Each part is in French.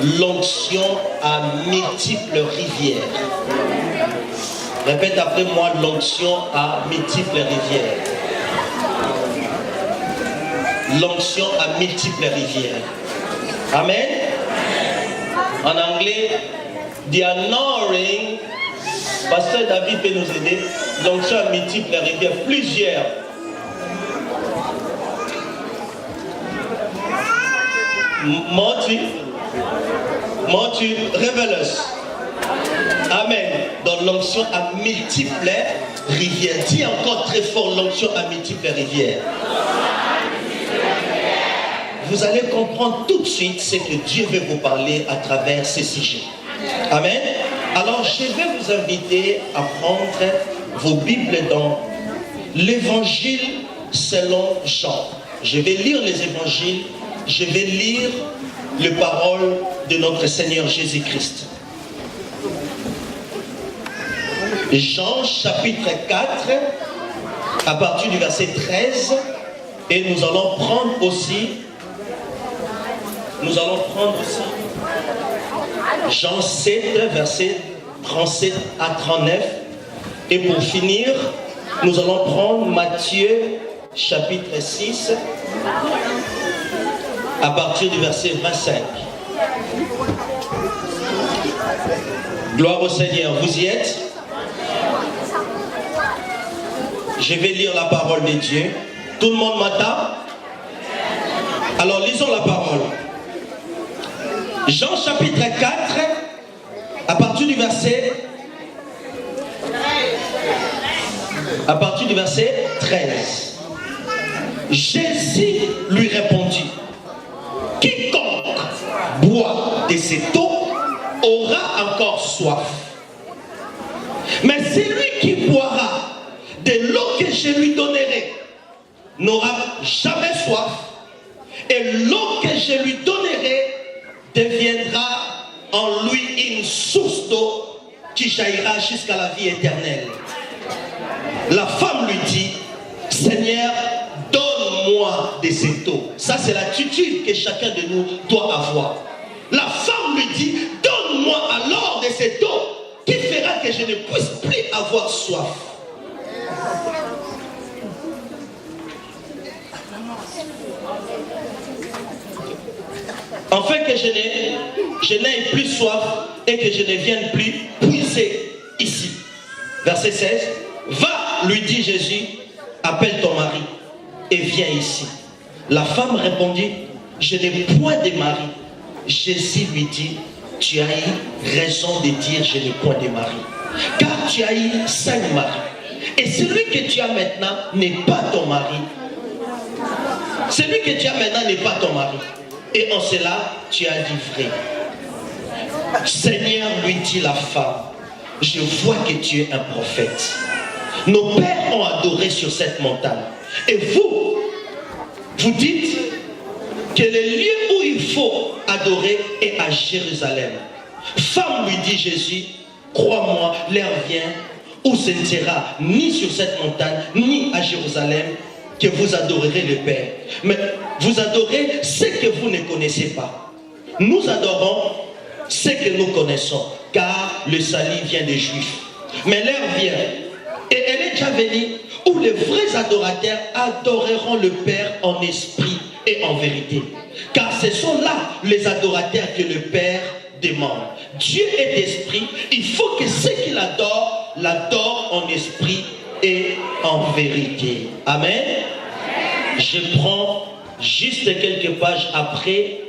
L'onction à multiples rivières. Répète après moi, l'onction à multiples rivières. L'onction à multiples rivières. Amen. En anglais, the anointing, Pasteur David peut nous aider. L'onction à multiples rivières, plusieurs. Montu, révèle-us. Amen. Dans l'onction à multiples rivières. Dis encore très fort l'onction à multiples rivières. Vous allez comprendre tout de suite ce que Dieu veut vous parler à travers ces sujets. Amen. Alors je vais vous inviter à prendre vos Bibles dans l'Évangile selon Jean. Je vais lire les évangiles. Je vais lire les paroles de notre Seigneur Jésus-Christ. Jean chapitre 4, à partir du verset 13, et nous allons prendre aussi Jean 7, verset 37 à 39, et pour finir, nous allons prendre Matthieu chapitre 6, à partir du verset 25. Gloire au Seigneur, vous y êtes? Je vais lire la parole de Dieu. Tout le monde m'entend? Alors lisons la parole. Jean chapitre 4, à partir du verset 13. Jésus lui répondit: quiconque boit de cette eau aura encore soif. Mais celui qui boira de l'eau que je lui donnerai n'aura jamais soif. Et l'eau que je lui donnerai deviendra en lui une source d'eau qui jaillira jusqu'à la vie éternelle. La femme lui dit: Seigneur, donne-moi de cette eau. Ça, c'est l'attitude que chacun de nous doit avoir. La femme lui dit: donne-moi alors de cette eau qui fera que je ne puisse plus avoir soif. Afin que je n'aie plus soif et que je ne vienne plus puiser ici. Verset 16. Va, lui dit Jésus, appelle ton mari et viens ici. La femme répondit: je n'ai point de mari. Jésus lui dit: tu as eu raison de dire je n'ai point de mari, car tu as eu 5 maris. Et celui que tu as maintenant n'est pas ton mari. Celui que tu as maintenant n'est pas ton mari. Et en cela, tu as dit vrai. Seigneur, lui dit la femme, je vois que tu es un prophète. Nos pères ont adoré sur cette montagne. Et vous dites que le lieu où il faut adorer est à Jérusalem. Femme, lui dit Jésus, crois-moi, l'heure vient où ce ne sera ni sur cette montagne, ni à Jérusalem que vous adorerez le Père. Mais vous adorez ce que vous ne connaissez pas. Nous adorons ce que nous connaissons, car le salut vient des Juifs. Mais l'heure vient, et elle est déjà venue, où les vrais adorateurs adoreront le Père en esprit et en vérité. Car ce sont là les adorateurs que le Père demande. Dieu est esprit, il faut que ceux qui l'adorent en esprit et en vérité. Amen. Je prends juste quelques pages après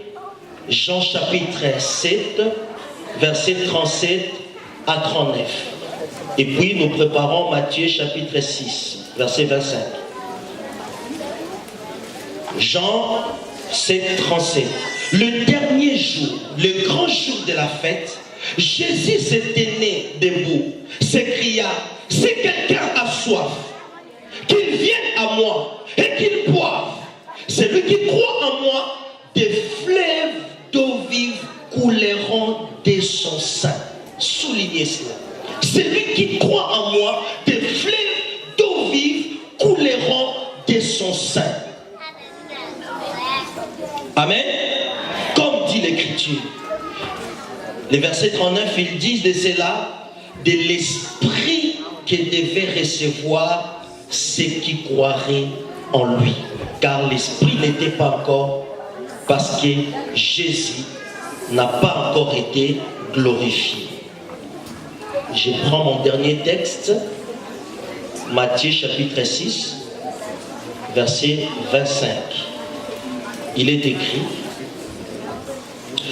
Jean chapitre 7, verset 37 à 39. Et puis nous préparons Matthieu chapitre 6, verset 25. Jean 7, 37. Le dernier jour, le grand jour de la fête, Jésus s'est tenu debout, s'écria: si quelqu'un a soif, qu'il vienne à moi et qu'il boive. Celui qui croit en moi, des fleuves d'eau vive couleront de son sein. Soulignez cela. Celui qui croit en moi, des fleuves d'eau vive couleront de son sein. Amen. Comme dit l'Écriture. Le verset 39, ils disent de cela, de l'esprit que devait recevoir ceux qui croiraient en lui. Car l'esprit n'était pas encore, parce que Jésus n'a pas encore été glorifié. Je prends mon dernier texte, Matthieu chapitre 6, verset 25. Il est écrit,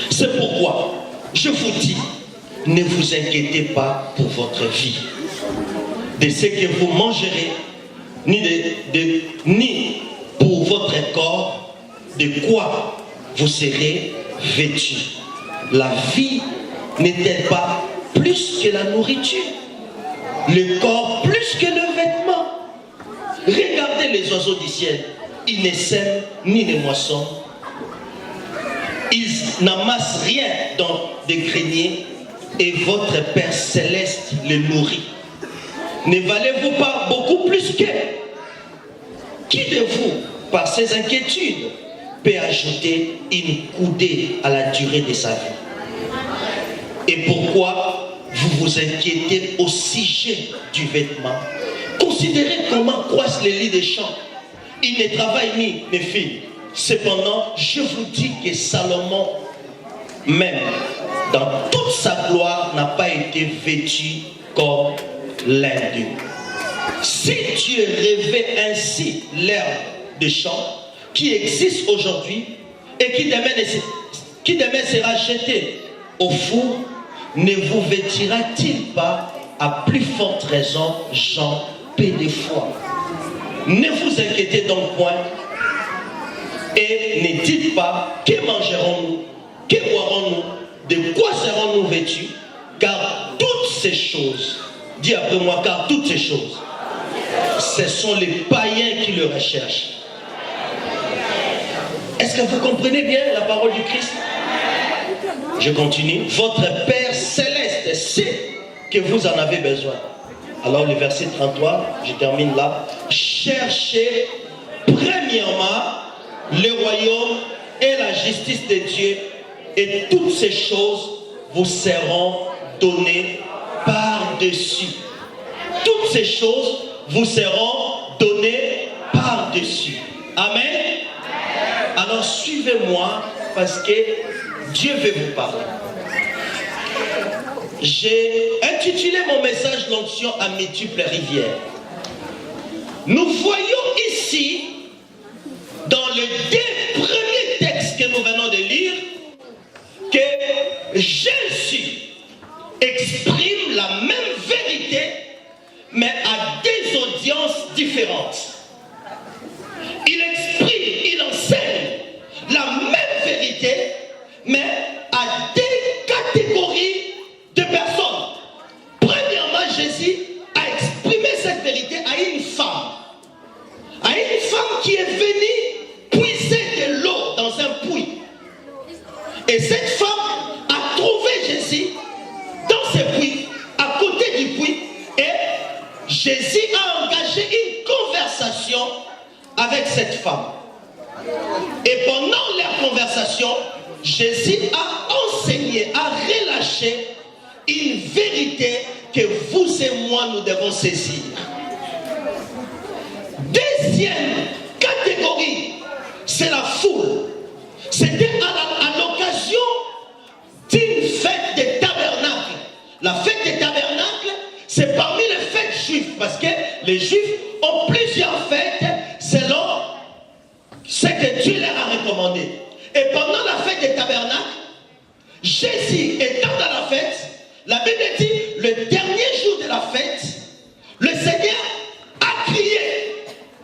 c'est pourquoi je vous dis, ne vous inquiétez pas pour votre vie, de ce que vous mangerez, ni pour votre corps, de quoi vous serez vêtus. La vie n'est-elle pas plus que la nourriture, le corps plus que le vêtement? Regardez les oiseaux du ciel, ils ne sèment ni ne moissonnent, ils n'amassent rien dans des greniers, et votre Père céleste les nourrit. Ne valez-vous pas beaucoup plus qu'eux? Qui de vous, par ses inquiétudes, peut ajouter une coudée à la durée de sa vie? Et pourquoi vous vous inquiétez au sujet du vêtement? Considérez comment croissent les lits des champs. Ils ne travaillent ni ne filent. Cependant, je vous dis que Salomon, même dans toute sa gloire, n'a pas été vêtu comme l'un d'eux. Si Dieu revêt ainsi l'herbe des champs qui existe aujourd'hui et qui demain sera jeté au four, ne vous vêtira-t-il pas à plus forte raison, Jean, paix de foi? Ne vous inquiétez donc point et ne dites pas que mangerons-nous, que boirons-nous, de quoi serons-nous vêtus? Car toutes ces choses, dis après moi, car toutes ces choses, ce sont les païens qui le recherchent. Est-ce que vous comprenez bien la parole du Christ? Je continue. Votre Père céleste sait que vous en avez besoin. Alors le verset 33, je termine là. Cherchez premièrement le royaume et la justice de Dieu, et toutes ces choses vous seront données par-dessus. Toutes ces choses vous seront données par-dessus. Amen. Alors suivez-moi parce que Dieu veut vous parler. J'ai intitulé mon message l'onction à multiples rivières. Nous voyons ici, dans les deux premiers textes que nous venons de lire, que Jésus exprime la même vérité, mais à des audiences différentes. Il exprime, il enseigne la même vérité, mais à des catégories de personnes. Premièrement, Jésus a exprimé cette vérité à une femme. À une femme qui est venue puiser de l'eau dans un puits. Et cette femme a trouvé Jésus dans ce puits, à côté du puits, et Jésus a engagé une conversation avec cette femme. Et pendant leur conversation, Jésus a enseigné, a relâché une vérité que vous et moi nous devons saisir. Deuxième catégorie, c'est la foule. C'était à l'occasion d'une fête des tabernacles. La fête des tabernacles, c'est parmi les fêtes juives, parce que les juifs ont plusieurs fêtes selon ce que Dieu leur a recommandé. Et pendant la fête des tabernacles, Jésus étant dans la fête, la Bible dit, le dernier jour de la fête, le Seigneur a crié,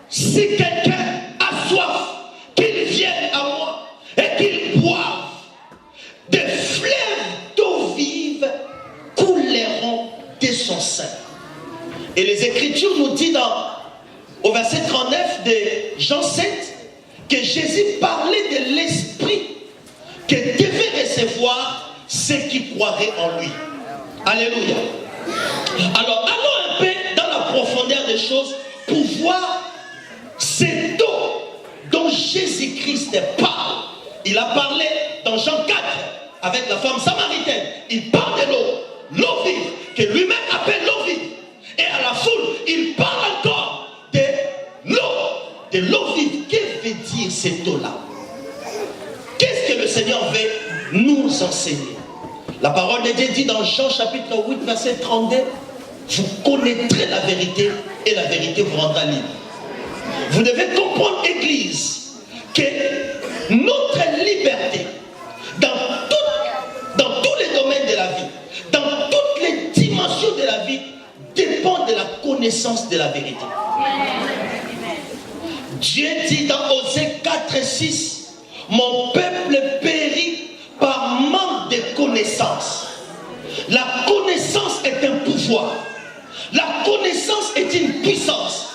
si quelqu'un a soif, qu'il vienne à moi et qu'il boive. Des fleuves d'eau vive couleront de son sein. Et les Écritures nous disent au verset 39 de Jean 7, que Jésus parlait de l'esprit que devait recevoir ceux qui croiraient en lui. Alléluia. Alors allons un peu dans la profondeur des choses pour voir cette eau dont Jésus-Christ parle. Il a parlé dans Jean 4 avec la femme samaritaine. Il parle de l'eau vive, que lui-même appelle l'eau vive. Et à la foule, il parle encore de l'eau vive. Que veut dire cette eau-là? Qu'est-ce que le Seigneur veut nous enseigner? La parole de Dieu dit dans Jean chapitre 8, verset 32, vous connaîtrez la vérité et la vérité vous rendra libre. Vous devez comprendre, Église, que notre liberté dans tous les domaines de la vie, dans toutes les dimensions de la vie, dépend de la connaissance de la vérité. Dieu dit dans Osée 4 et 6, mon peuple périt par manque de connaissance. La connaissance est un pouvoir. La connaissance est une puissance.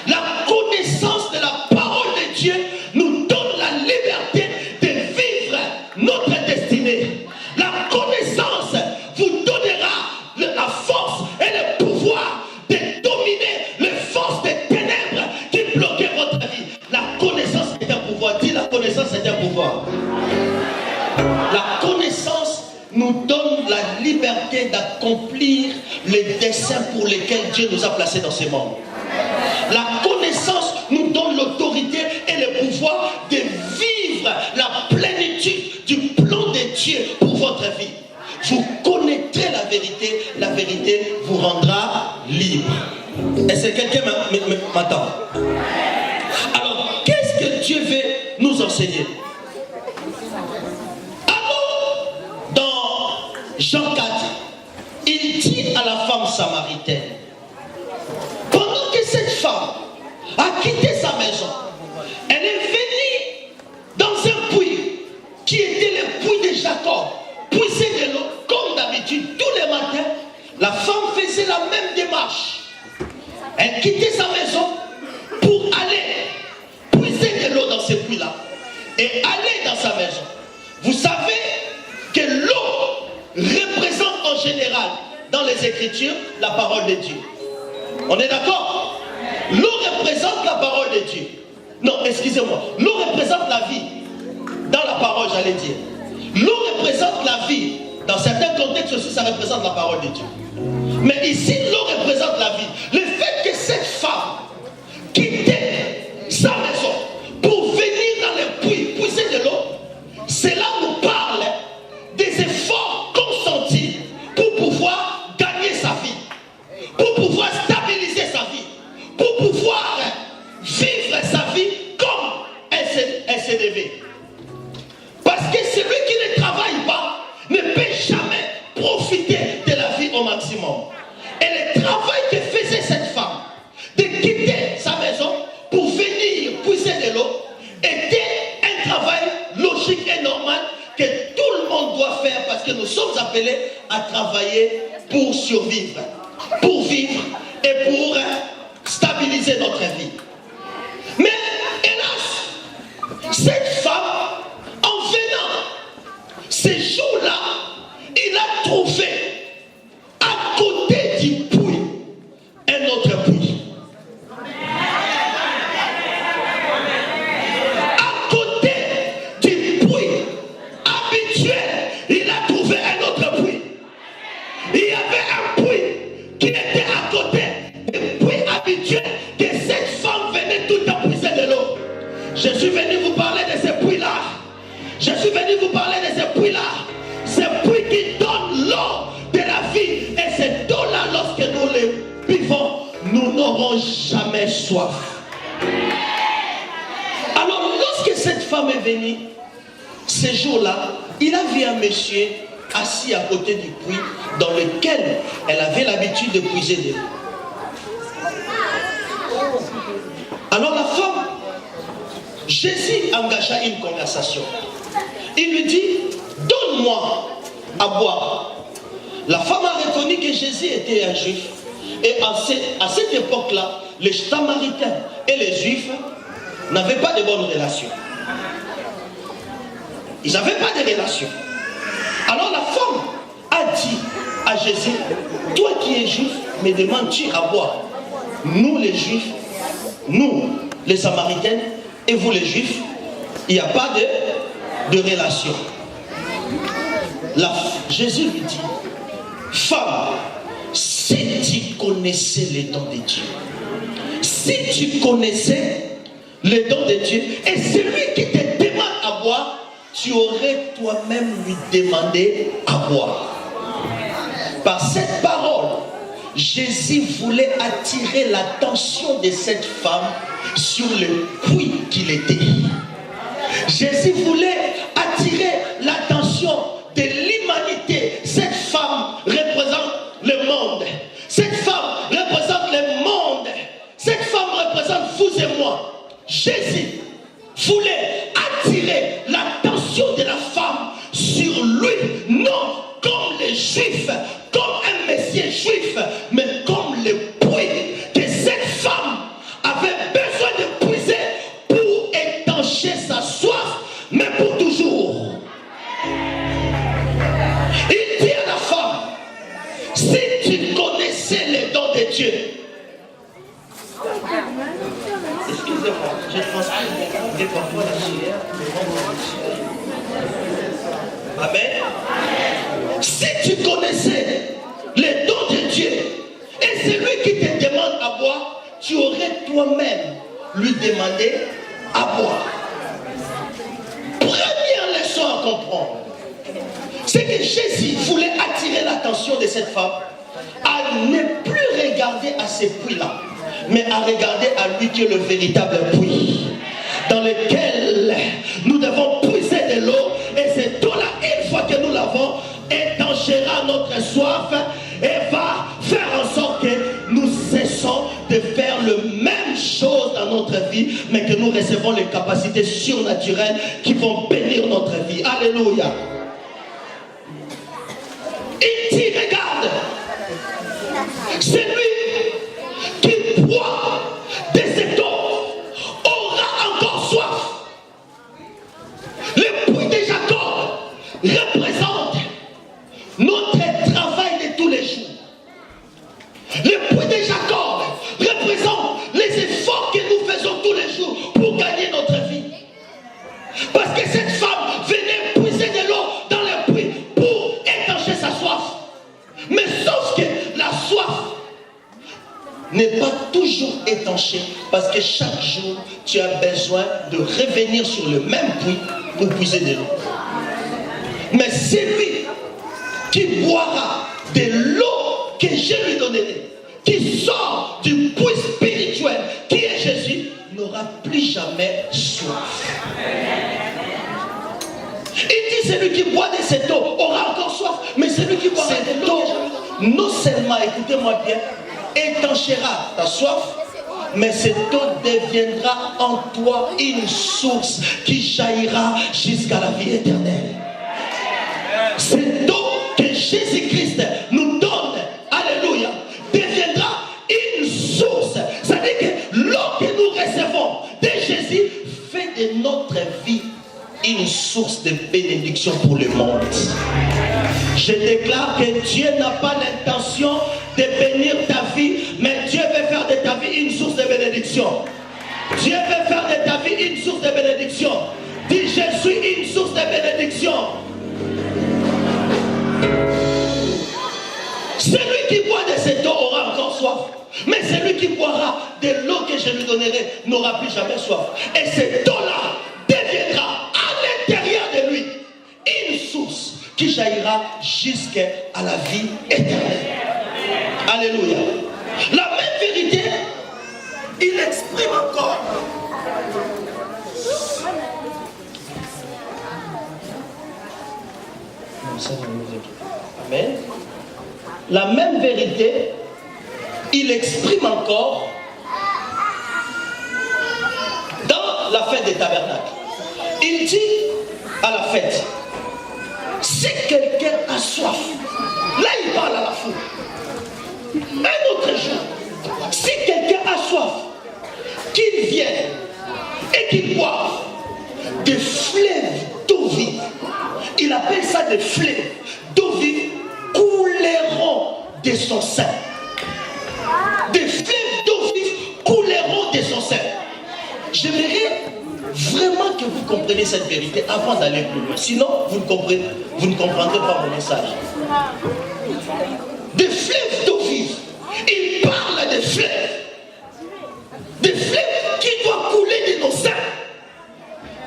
La connaissance de la parole de Dieu nous donne la liberté de vivre notre destinée. La connaissance vous donnera la force et le pouvoir de dominer les forces des ténèbres qui bloquaient votre vie. La connaissance est un pouvoir. Dis, la connaissance est un pouvoir. La connaissance nous donne la liberté d'accomplir les desseins pour lesquels Dieu nous a placés dans ce monde. La connaissance nous donne l'autorité et le pouvoir de vivre la plénitude du plan de Dieu pour votre vie. Vous connaîtrez la vérité vous rendra libre. Est-ce que quelqu'un m'attend? Alors, qu'est-ce que Dieu veut nous enseigner? Alors, dans Jean 4, il dit à la femme samaritaine, pendant que cette femme a quitté sa maison, elle est venue dans un puits qui était le puits de Jacob, puiser de l'eau, comme d'habitude, tous les matins. La femme faisait la même démarche. Elle quittait sa maison pour aller puiser de l'eau dans ce puits-là et aller dans sa maison. Vous savez que l'eau représente en général dans les Écritures la parole de Dieu. On est d'accord? L'eau représente la parole de Dieu. Non, excusez-moi. L'eau représente la vie. Dans la parole, j'allais dire. L'eau représente la vie. Dans certains contextes aussi, ça représente la parole de Dieu. Mais ici, l'eau représente la vie. Le fait que cette femme quittait sa maison pour venir dans le puits, puiser de l'eau, cela nous parle des efforts consentis pour pouvoir gagner sa vie, pour pouvoir stabiliser sa vie, pour pouvoir vivre sa vie comme elle s'est devait. Parce que celui qui ne travaille pas ne peut jamais profiter de la vie au maximum. Et le travail que faisait cette femme de quitter sa maison pour venir puiser de l'eau était un travail logique et normal que tout le monde doit faire, parce que nous sommes appelés à travailler pour survivre, pour vivre et pour stabiliser notre vie. Mais hélas, cette femme, en venant ces jours-là, il a trouvé à côté du puits un autre puits. À côté du puits habituel, il a trouvé un autre puits. Il y avait un puits qui était à côté du puits habituel que cette femme venait tout le temps puiser de l'eau. Je suis venu vous parler de ce puits-là. Je suis venu vous parler de ce puits-là. Ce puits qui donne l'eau de la vie. Et cette eau-là, lorsque nous le buvons, nous n'aurons jamais soif. Alors, lorsque cette femme est venue, ce jour-là, il a vu un monsieur assis à côté du puits dans lequel elle avait l'habitude de puiser de l'eau. Alors la femme, Jésus engagea une conversation. Il lui dit, donne-moi à boire. La femme a reconnu que Jésus était un juif. Et à cette époque-là, les Samaritains et les Juifs n'avaient pas de bonnes relations. Ils n'avaient pas de relations. Alors la femme a dit à Jésus, toi qui es juif, me demandes-tu à boire? Nous les Juifs, nous les Samaritains et vous les Juifs, il n'y a pas de relation. Jésus lui dit, femme, si tu connaissais les dons de Dieu, si tu connaissais les dons de Dieu, et celui qui te demande à boire, tu aurais toi-même lui demandé à boire. Par cette parole, Jésus voulait attirer l'attention de cette femme sur le puits qu'il était. Jésus voulait attirer l'attention de l'humanité. Cette femme représente le monde. Cette femme représente le monde. Cette femme représente vous et moi. Jésus voulait attirer l'attention de la femme sur lui, non comme les Juifs, comme un Messie juif, mais comme le puits que cette femme avait besoin de puiser pour étancher sa soif, mais pour toujours. Il dit à la femme, si tu connaissais les dons de Dieu, excusez-moi, je transmets parfois la chair. Amen. Si tu connaissais les dons de Dieu et celui qui te demande à boire, tu aurais toi-même lui demandé à boire. Première leçon à comprendre, c'est que Jésus voulait attirer l'attention de cette femme à ne plus regarder à ces puits-là, mais à regarder à lui qui est le véritable puits, dans lequel nous devons puiser de l'eau, et cette eau-là, une fois que nous l'avons, étanchera notre soif et va faire en sorte que nous cessons de faire le même chose dans notre vie, mais que nous recevons les capacités surnaturelles qui vont bénir notre vie. Alléluia. Il dit, regarde, celui qui boit de cette eau aura encore soif. Le puits de Jacob représente notre travail de tous les jours. Le puits de Jacob représente les efforts que nous faisons tous les jours pour gagner notre vie. Parce que cette femme venait puiser de l'eau dans le puits pour étancher sa soif. Mais sauf que la soif n'est pas toujours étanchée, parce que chaque jour tu as besoin de revenir sur le même puits pour puiser de l'eau. Mais celui qui boira de l'eau que je lui donnerai, qui sort du puits spirituel qui est Jésus, n'aura plus jamais soif. Il dit, celui qui boit de cette eau aura encore soif, mais celui qui boira de l'eau, non seulement, écoutez-moi bien, étanchera ta soif, mais cette eau deviendra en toi une source qui jaillira jusqu'à la vie éternelle. Cette eau que Jésus-Christ nous donne, alléluia, deviendra une source. C'est-à-dire que l'eau que nous recevons de Jésus fait de notre vie une source de bénédiction pour le monde. Je déclare que Dieu n'a pas l'intention de bénir ta vie, mais Dieu veut faire de ta vie une source de bénédiction. Dieu veut faire de ta vie une source de bénédiction. Dis, je suis une source de bénédiction. Celui qui boit de cette eau aura encore soif, mais celui qui boira de l'eau que je lui donnerai n'aura plus jamais soif. Et cette eau-là deviendra à l'intérieur de lui une source qui jaillira jusqu'à la vie éternelle. Alléluia. La même vérité, il exprime encore. Amen. La même vérité, il exprime encore dans la fête des tabernacles. Il dit à la fête, si quelqu'un a soif, là il parle à la foule. Un autre jour, si quelqu'un a soif, qu'il vienne et qu'il boive des fleuves d'eau vive. Il appelle ça des fleuves d'eau vive couleront de son sein. Des fleuves d'eau vive couleront de son sein. J'aimerais vraiment que vous compreniez cette vérité avant d'aller plus loin. Sinon, vous vous ne comprendrez pas mon message. Des fleuves d'eau vive. Il parle des fleuves. Des fleuves qui doivent couler de nos seins.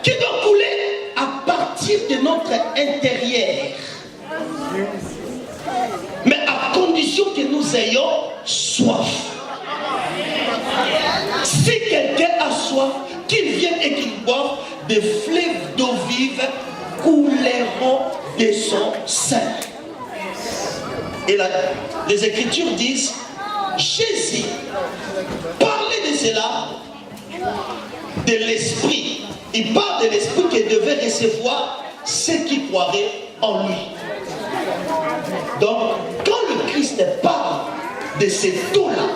Qui doivent couler à partir de notre intérieur. Mais à condition que nous ayons soif. Si quelqu'un a soif, qu'il vienne et qu'il boive, des fleuves d'eau vive couleront de son sein. Et là, les Écritures disent, Jésus parlait de cela, de l'Esprit. Il parle de l'Esprit qui devait recevoir ceux qui croiraient en lui. Donc, quand le Christ parle de ces eaux-là,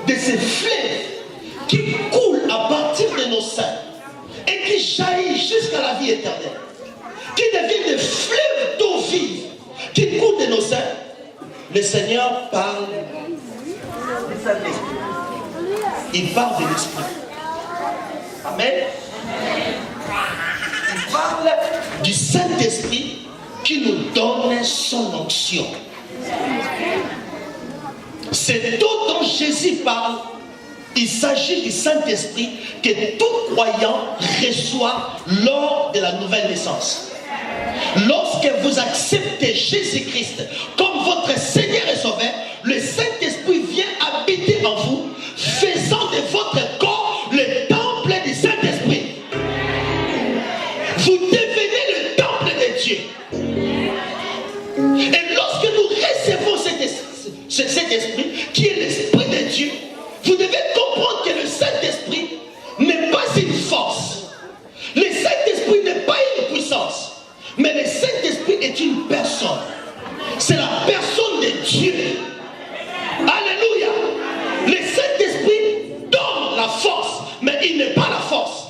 de ces fleuves qui coulent à partir de nos seins et qui jaillissent jusqu'à la vie éternelle, qui deviennent des fleuves d'eau vive qui coulent de nos seins, le Seigneur parle de Saint-Esprit. Il parle de l'Esprit. Amen. Il parle du Saint-Esprit qui nous donne son onction. C'est d'eau dont Jésus parle. Il s'agit du Saint-Esprit que tout croyant reçoit lors de la nouvelle naissance. Lorsque vous acceptez Jésus-Christ comme votre Seigneur et Sauveur, le Saint-Esprit vient habiter en vous, faisant de votre corps le temple du Saint-Esprit. Vous devenez le temple de Dieu. Et lorsque nous recevons cet esprit, qui est l'Esprit de Dieu, vous devez comprendre que le Saint-Esprit n'est pas une force. Le Saint-Esprit n'est pas une puissance. Mais le Saint-Esprit est une personne. C'est la personne de Dieu. Alléluia. Le Saint-Esprit donne la force, mais il n'est pas la force.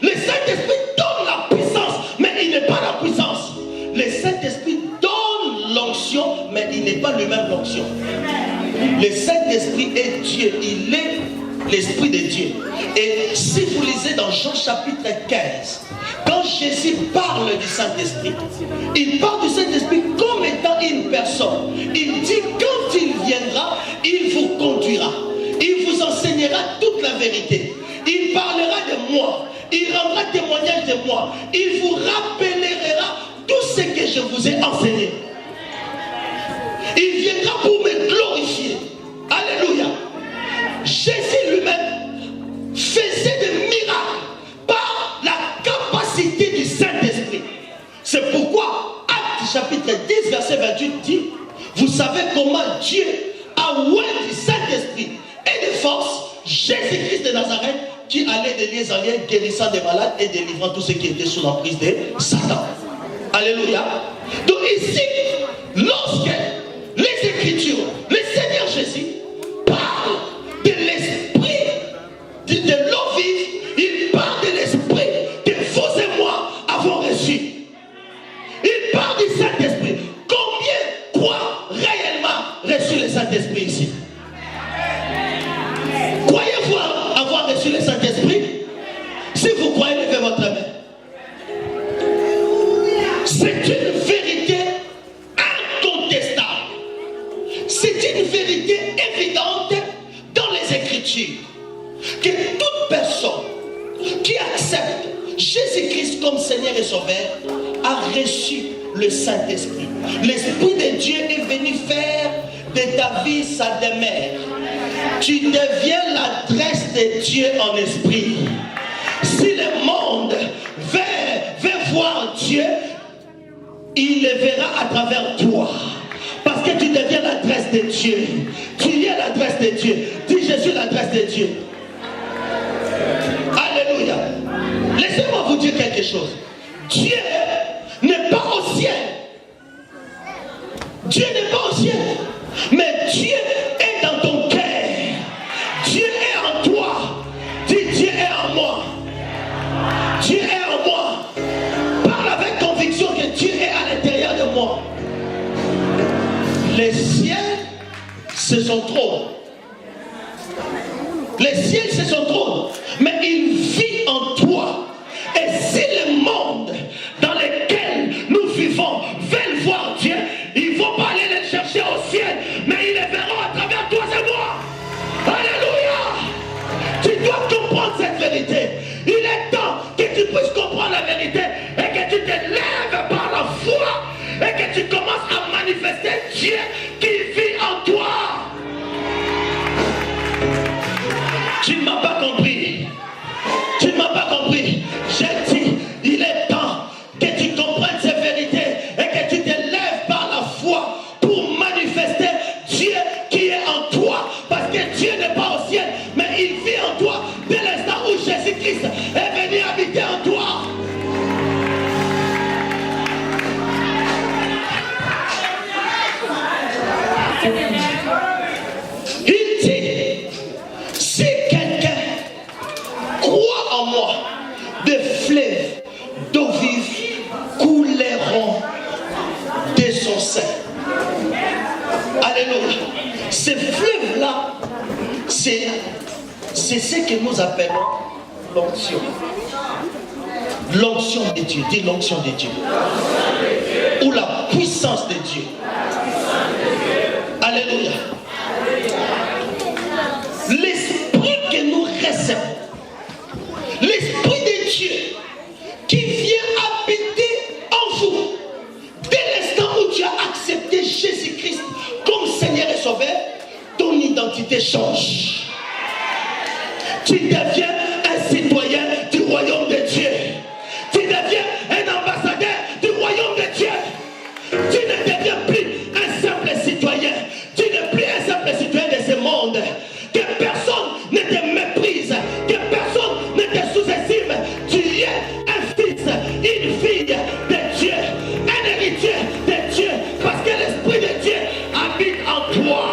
Le Saint-Esprit donne la puissance, mais il n'est pas la puissance. Le Saint-Esprit donne l'onction, mais il n'est pas lui-même l'onction. Le Saint-Esprit est Dieu. Il est l'Esprit de Dieu. Et si vous lisez dans Jean chapitre 15, quand Jésus parle du Saint-Esprit, il parle du Saint-Esprit comme étant une personne. Il dit quand il viendra, il vous conduira. Il vous enseignera toute la vérité. Il parlera de moi. Il rendra témoignage de moi. Il vous rappellera tout ce que je vous ai enseigné. Il viendra pour me glorifier. Alléluia. Jésus lui-même faisait des miracles par la capacité du Saint-Esprit. C'est pourquoi Actes chapitre 10 verset 28 dit, vous savez comment Dieu a oint du Saint-Esprit et de force Jésus-Christ de Nazareth qui allait de lieu en lieu guérissant des malades et délivrant tous ceux qui étaient sous l'emprise de Satan. Alléluia. Donc ici, lorsque les Écritures, le Seigneur Jésus parle de l'Esprit, de l'eau vive, il parle de l'Esprit que vous et moi avons reçu. Il parle du Saint-Esprit. Combien croient réellement reçu le Saint-Esprit ici? Croyez-vous avoir reçu le Saint-Esprit? Si vous croyez, levez votre main. C'est une vérité incontestable. C'est une vérité évidente dans les Écritures. Que toute personne qui accepte Jésus-Christ comme Seigneur et Sauveur a reçu le Saint-Esprit. L'Esprit de Dieu est venu faire de ta vie sa demeure. Tu deviens l'adresse de Dieu en esprit. Si le monde veut voir Dieu, il le verra à travers toi. Parce que tu deviens l'adresse de Dieu. Tu es l'adresse de Dieu. Dis, je suis l'adresse de Dieu. Alléluia. Laissez-moi vous dire quelque chose. Dieu n'est pas au ciel. Dieu n'est pas au ciel. Mais Dieu est dans ton cœur. Dieu est en toi. Dis, Dieu est en moi. Dieu est en moi. Parle avec conviction que Dieu est à l'intérieur de moi. Les ciels, c'est son trône. Les ciels, c'est son trône. Mais il vit en toi. Et si le monde dans lequel nous vivons tu commences à manifester Dieu qui vit en toi. Tu ne m'as pas compris. Tu ne m'as pas compris. J'ai dit, il est temps que tu comprennes ces vérités et que tu te lèves par la foi pour manifester Dieu qui est en toi. Parce que Dieu n'est pas au ciel, mais il vit en toi dès l'instant où Jésus-Christ est venu habiter en toi. Il dit, si quelqu'un croit en moi, des fleuves d'eau vive couleront de son sein. Alléluia. Ces fleuves-là, c'est ce que nous appelons l'onction. L'onction de Dieu. Dis l'onction de Dieu. Ou la puissance de Dieu. Alléluia. L'esprit que nous recevons, l'esprit de Dieu qui vient habiter en vous, dès l'instant où tu as accepté Jésus-Christ comme Seigneur et Sauveur, ton identité change. Tu deviens un citoyen du royaume de Dieu. Tu deviens un ambassadeur du royaume de Dieu. Tu ne deviens plus un simple citoyen. Tu n'es plus un simple citoyen de ce monde. Que personne ne te méprise, que personne ne te sous-estime. Tu es un fils, une fille de Dieu, un héritier de Dieu, parce que l'Esprit de Dieu habite en toi.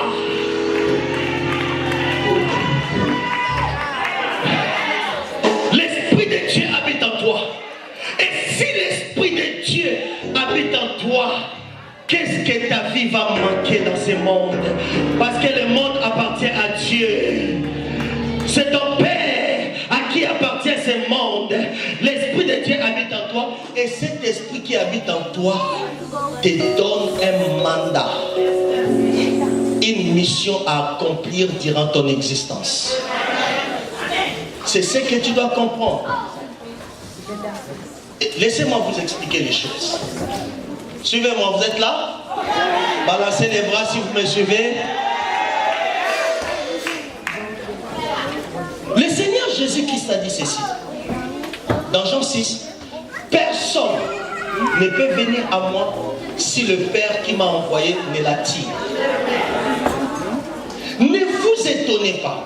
L'Esprit de Dieu habite en toi. Et si l'Esprit de Dieu habite en toi, qu'est-ce que ta vie va manquer dans ce monde? Parce que le monde appartient à Dieu. C'est ton Père à qui appartient ce monde. L'Esprit de Dieu habite en toi. Et cet Esprit qui habite en toi te donne un mandat, une mission à accomplir durant ton existence. C'est ce que tu dois comprendre. Laissez-moi vous expliquer les choses. Suivez-moi, vous êtes là? Balancez les bras si vous me suivez. Le Seigneur Jésus-Christ a dit ceci. Dans Jean 6, personne ne peut venir à moi si le Père qui m'a envoyé ne l'attire. Ne vous étonnez pas.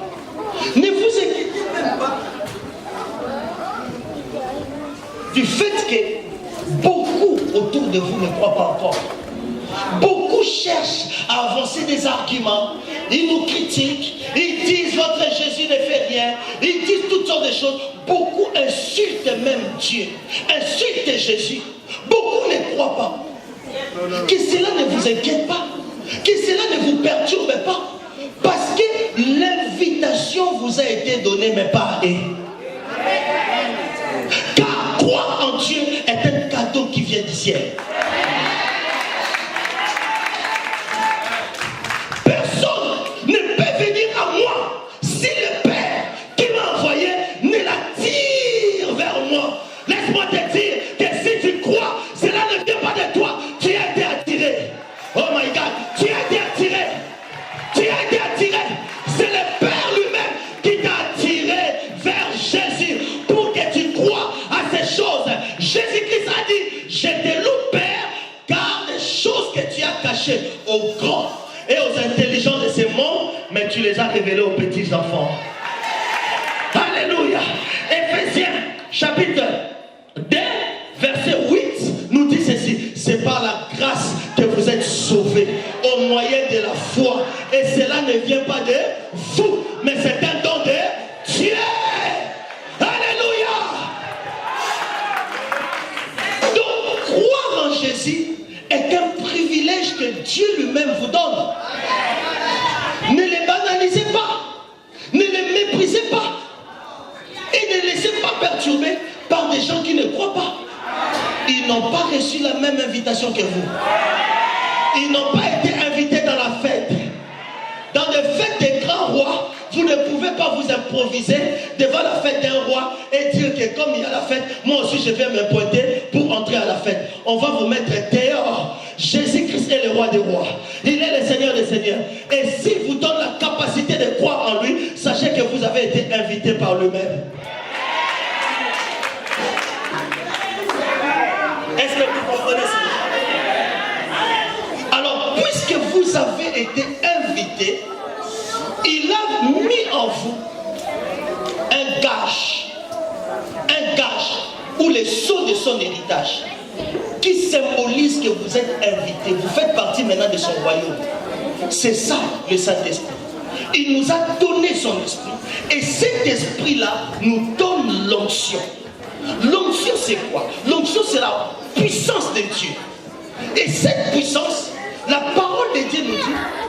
Ne vous inquiétez même pas du fait que beaucoup autour de vous ne croient pas encore. Beaucoup cherchent à avancer des arguments. Ils nous critiquent. Ils disent votre Jésus ne fait rien. Ils disent toutes sortes de choses. Beaucoup insultent même Dieu. Insultent Jésus. Beaucoup ne croient pas. Que cela ne vous inquiète pas. Que cela ne vous perturbe pas. Parce que l'invitation vous a été donnée, mais pas à eux. Car croire en Dieu est un cadeau qui vient du ciel. Personne ne peut venir à moi si le Père qui m'a envoyé ne l'attire vers moi. Laisse-moi te dire que si tu crois, cela ne vient pas de toi. Tu as été attiré. Oh my God, tu as été attiré. Tu as été attiré. C'est le Père lui-même qui t'a attiré vers Jésus pour que tu crois à ces choses. Jésus-Christ a dit, je te loue Père, car les choses que tu as cachées aux grands et aux intelligents de ce monde, mais tu les as révélées aux petits enfants. Alléluia. Éphésiens chapitre 2 verset 8 nous dit ceci. C'est par la grâce que vous êtes sauvés au moyen de la foi. Et cela ne vient pas de vous, mais c'est un don de Dieu. Alléluia. Donc croire en Jésus est un privilège que Dieu lui-même vous donne. Ne les banalisez pas. Ne les méprisez pas. Et ne laissez pas perturber par des gens qui ne croient pas. Ils n'ont pas reçu la même invitation que vous. Ils n'ont pas été invités dans la fête. Dans des fêtes des grands rois, vous ne pouvez pas vous improviser devant la fête d'un roi et dire que comme il y a la fête, moi aussi je vais me pointer pour entrer à la fête. On va vous mettre dehors. Jésus-Christ est le roi des rois. Il est le Seigneur des seigneurs. Et s'il vous donne la capacité de croire en lui, sachez que vous avez été invité par lui-même. Est-ce que vous comprenez ça? Alors, puisque vous avez été invité, il a mis en vous un gage ou les sceaux de son héritage qui symbolise que vous êtes invité, vous faites partie maintenant de son royaume. C'est ça le Saint-Esprit. Il nous a donné son esprit et cet esprit-là nous donne l'onction. L'onction c'est quoi? L'onction c'est la puissance de Dieu. Et cette puissance, la parole de Dieu nous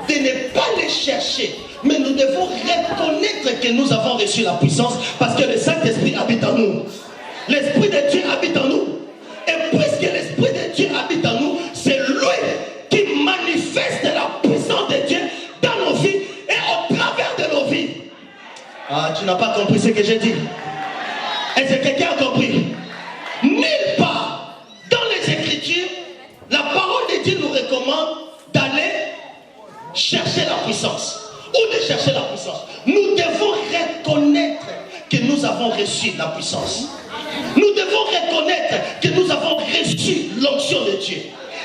dit de ne pas les chercher, mais nous devons reconnaître que nous avons reçu la puissance parce que le Saint-Esprit habite en nous. L'Esprit de Dieu habite en nous. Et puisque l'Esprit de Dieu habite en nous, c'est lui qui manifeste la puissance de Dieu dans nos vies et au travers de nos vies. Ah, tu n'as pas compris ce que j'ai dit. Est-ce que quelqu'un a compris? Nulle part dans les Écritures, la parole de Dieu nous recommande d'aller chercher la puissance ou de chercher la puissance. Nous devons reconnaître que nous avons reçu la puissance. Nous devons reconnaître que nous avons reçu l'onction de Dieu.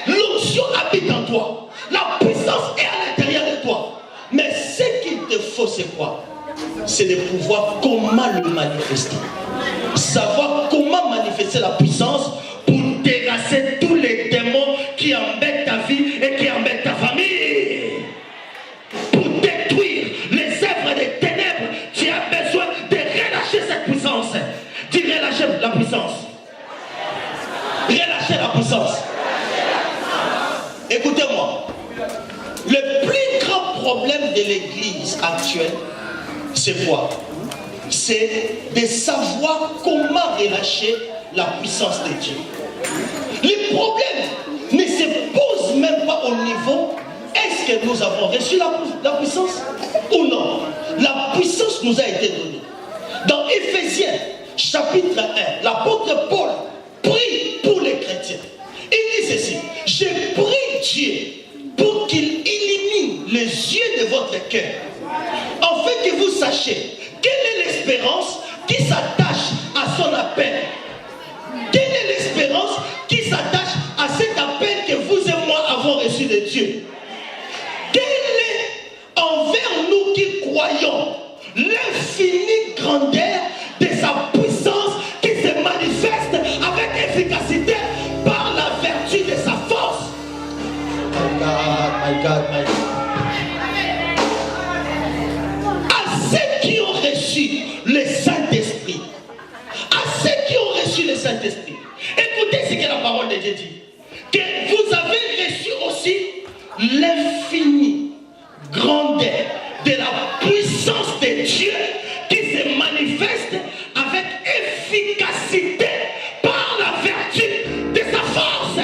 L'onction habite en toi. La puissance est à l'intérieur de toi. Mais ce qu'il te faut, c'est quoi? C'est de pouvoir comment le manifester. Savoir comment manifester la puissance pour terrasser tous les démons qui embêtent ta vie et qui embêtent ta famille. Pour détruire les œuvres des ténèbres, tu as besoin de relâcher cette puissance. Tu relâches la puissance. Relâchez la puissance. Écoutez-moi. Le plus grand problème de l'église actuelle, c'est quoi? C'est de savoir comment relâcher la puissance de Dieu. Le problème ne se pose même pas au niveau est-ce que nous avons reçu la puissance ou non. La puissance nous a été donnée. Dans Éphésiens chapitre 1, l'apôtre Paul prie pour les chrétiens. Il dit ceci: je prie Dieu pour qu'il illumine les yeux de votre cœur, afin que vous sachiez quelle est l'espérance qui s'attache à son appel. Quelle est l'espérance qui s'attache à cet appel que vous et moi avons reçu de Dieu? Quelle est envers nous qui croyons l'infinie grandeur de sa puissance qui se manifeste avec efficacité par la vertu de sa force? My God, my God, my God. À ceux qui ont reçu le Saint-Esprit, à ceux qui ont reçu le Saint-Esprit, écoutez ce que la parole de Dieu dit, que vous avez reçu aussi l'infinie grandeur de la puissance de Dieu qui se manifeste avec efficacité par la vertu de sa force.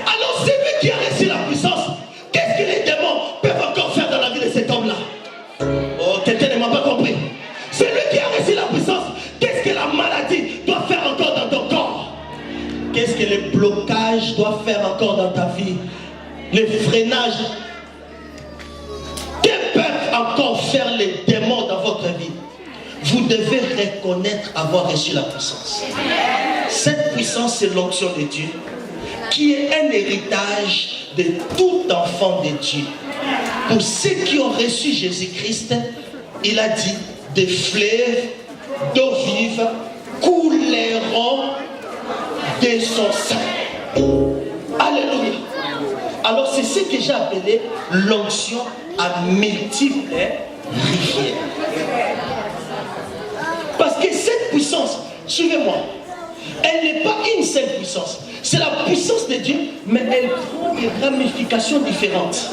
Alors celui qui a reçu la puissance, qu'est-ce que les démons peuvent encore faire dans la vie de cet homme-là? Oh, quelqu'un ne m'a pas compris. Celui qui a reçu la puissance, qu'est-ce que la maladie doit faire encore dans ton corps? Qu'est-ce que le blocage doit faire encore dans ta vie? Le freinage. Que peuvent encore faire les démons dans votre vie? Vous devez reconnaître avoir reçu la puissance. Cette puissance, c'est l'onction de Dieu, qui est un héritage de tout enfant de Dieu. Pour ceux qui ont reçu Jésus-Christ, il a dit, des fleuves d'eau vive couleront de son sein. Alléluia. Alors c'est ce que j'ai appelé l'onction à multiples rivières. Parce que cette puissance, suivez-moi, elle n'est pas une seule puissance. C'est la puissance de Dieu, mais elle prend des ramifications différentes.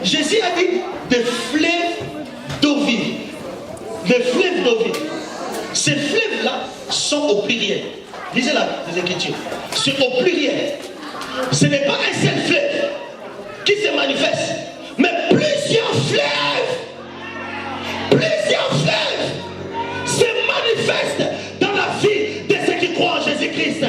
Jésus a dit des fleuves d'eau vive. Des fleuves d'eau vive. Ces fleuves-là sont au pluriel. Lisez les Écritures. C'est au pluriel. Ce n'est pas un seul fleuve qui se manifeste, mais plusieurs fleuves se manifestent dans la vie de ceux qui croient en Jésus-Christ.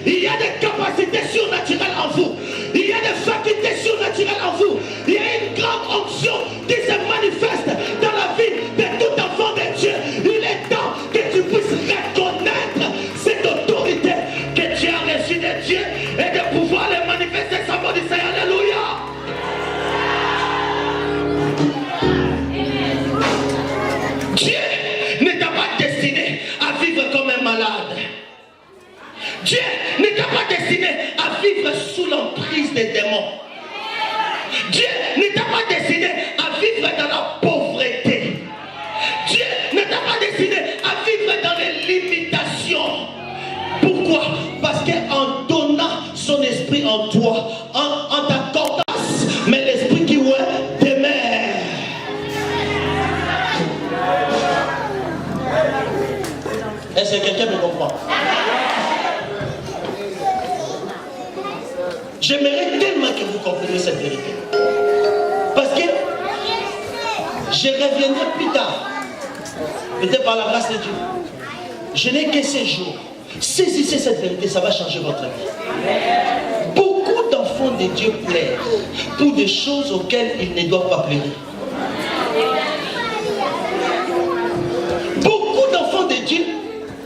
Il y capacités surnaturelles en vous. Il y a des facultés surnaturelles en vous. Il y a une grande onction qui se manifeste dans la vie de tout enfant de Dieu. Il est temps que tu puisses reconnaître cette autorité que tu as reçue de Dieu et de pouvoir les manifester. Ça va dire alléluia. Dieu ne t'a pas destiné à vivre comme un malade. Dieu ne t'a pas destiné à vivre sous l'emprise des démons. Dieu ne t'a pas destiné à vivre dans la pauvreté. Dieu ne t'a pas destiné à vivre dans les limitations. Pourquoi? Parce qu'en donnant son esprit en toi, en t'accordant, mais l'esprit qui demeure. Est-ce que quelqu'un me comprend? J'aimerais tellement que vous compreniez cette vérité. Parce que je reviendrai plus tard. Peut-être par la grâce de Dieu. Je n'ai que ces jours. Saisissez cette vérité, ça va changer votre vie. Beaucoup d'enfants de Dieu pleurent pour des choses auxquelles ils ne doivent pas pleurer. Beaucoup d'enfants de Dieu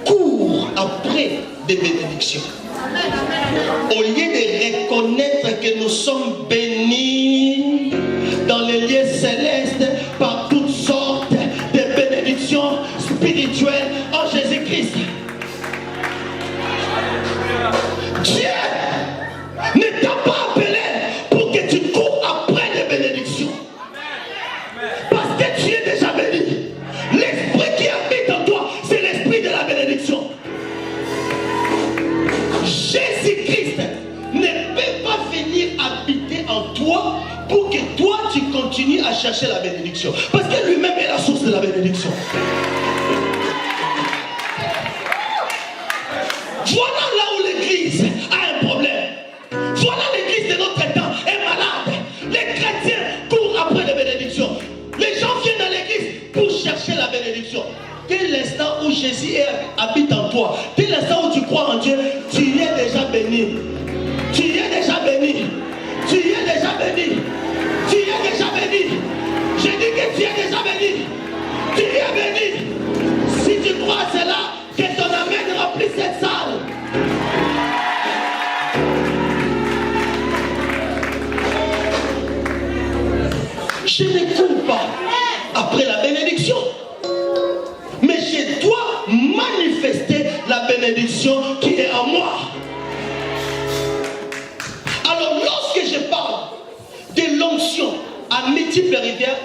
courent après des bénédictions. Au lieu de reconnaître que nous sommes bénis dans les lieux célestes par toutes sortes de bénédictions spirituelles en Jésus-Christ. Dieu ne t'a pas appelé pour que tu cours après les bénédictions. Parce que tu es déjà béni. L'esprit qui habite en toi, c'est l'esprit de la bénédiction. Jésus-Christ ne peut pas venir habiter en toi pour que toi tu continues à chercher la bénédiction. Parce que lui-même est la source de la bénédiction. Voilà là où l'église a un problème. Voilà l'église de notre temps est malade. Les chrétiens courent après les bénédictions. Les gens viennent dans l'église pour chercher la bénédiction. Dès l'instant où Jésus habite en toi, dès l'instant où tu crois en Dieu, tu es déjà béni. Tu es déjà béni. Tu es déjà béni. Tu es déjà béni. Je dis que tu es déjà béni. Tu es béni. Si tu crois à cela, que ton amen remplisse cette salle. Je ne cours pas après la bénédiction. Mais je dois manifester la bénédiction qui est en moi. Alors lorsque je parle de l'onction à multiples rivières,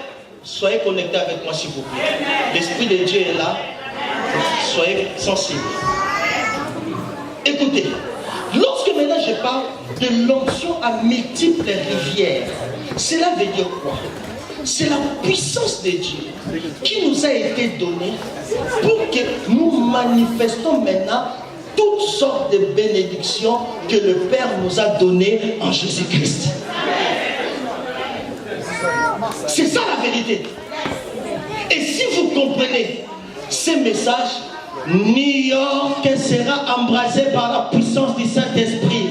soyez connectés avec moi s'il vous plaît. L'Esprit de Dieu est là. Soyez sensibles. Écoutez, lorsque maintenant je parle de l'onction à multiples rivières, cela veut dire quoi? C'est la puissance de Dieu qui nous a été donnée pour que nous manifestons maintenant toutes sortes de bénédictions que le Père nous a données en Jésus-Christ. C'est ça la vérité. Et si vous comprenez ces messages, New York sera embrasé par la puissance du Saint-Esprit.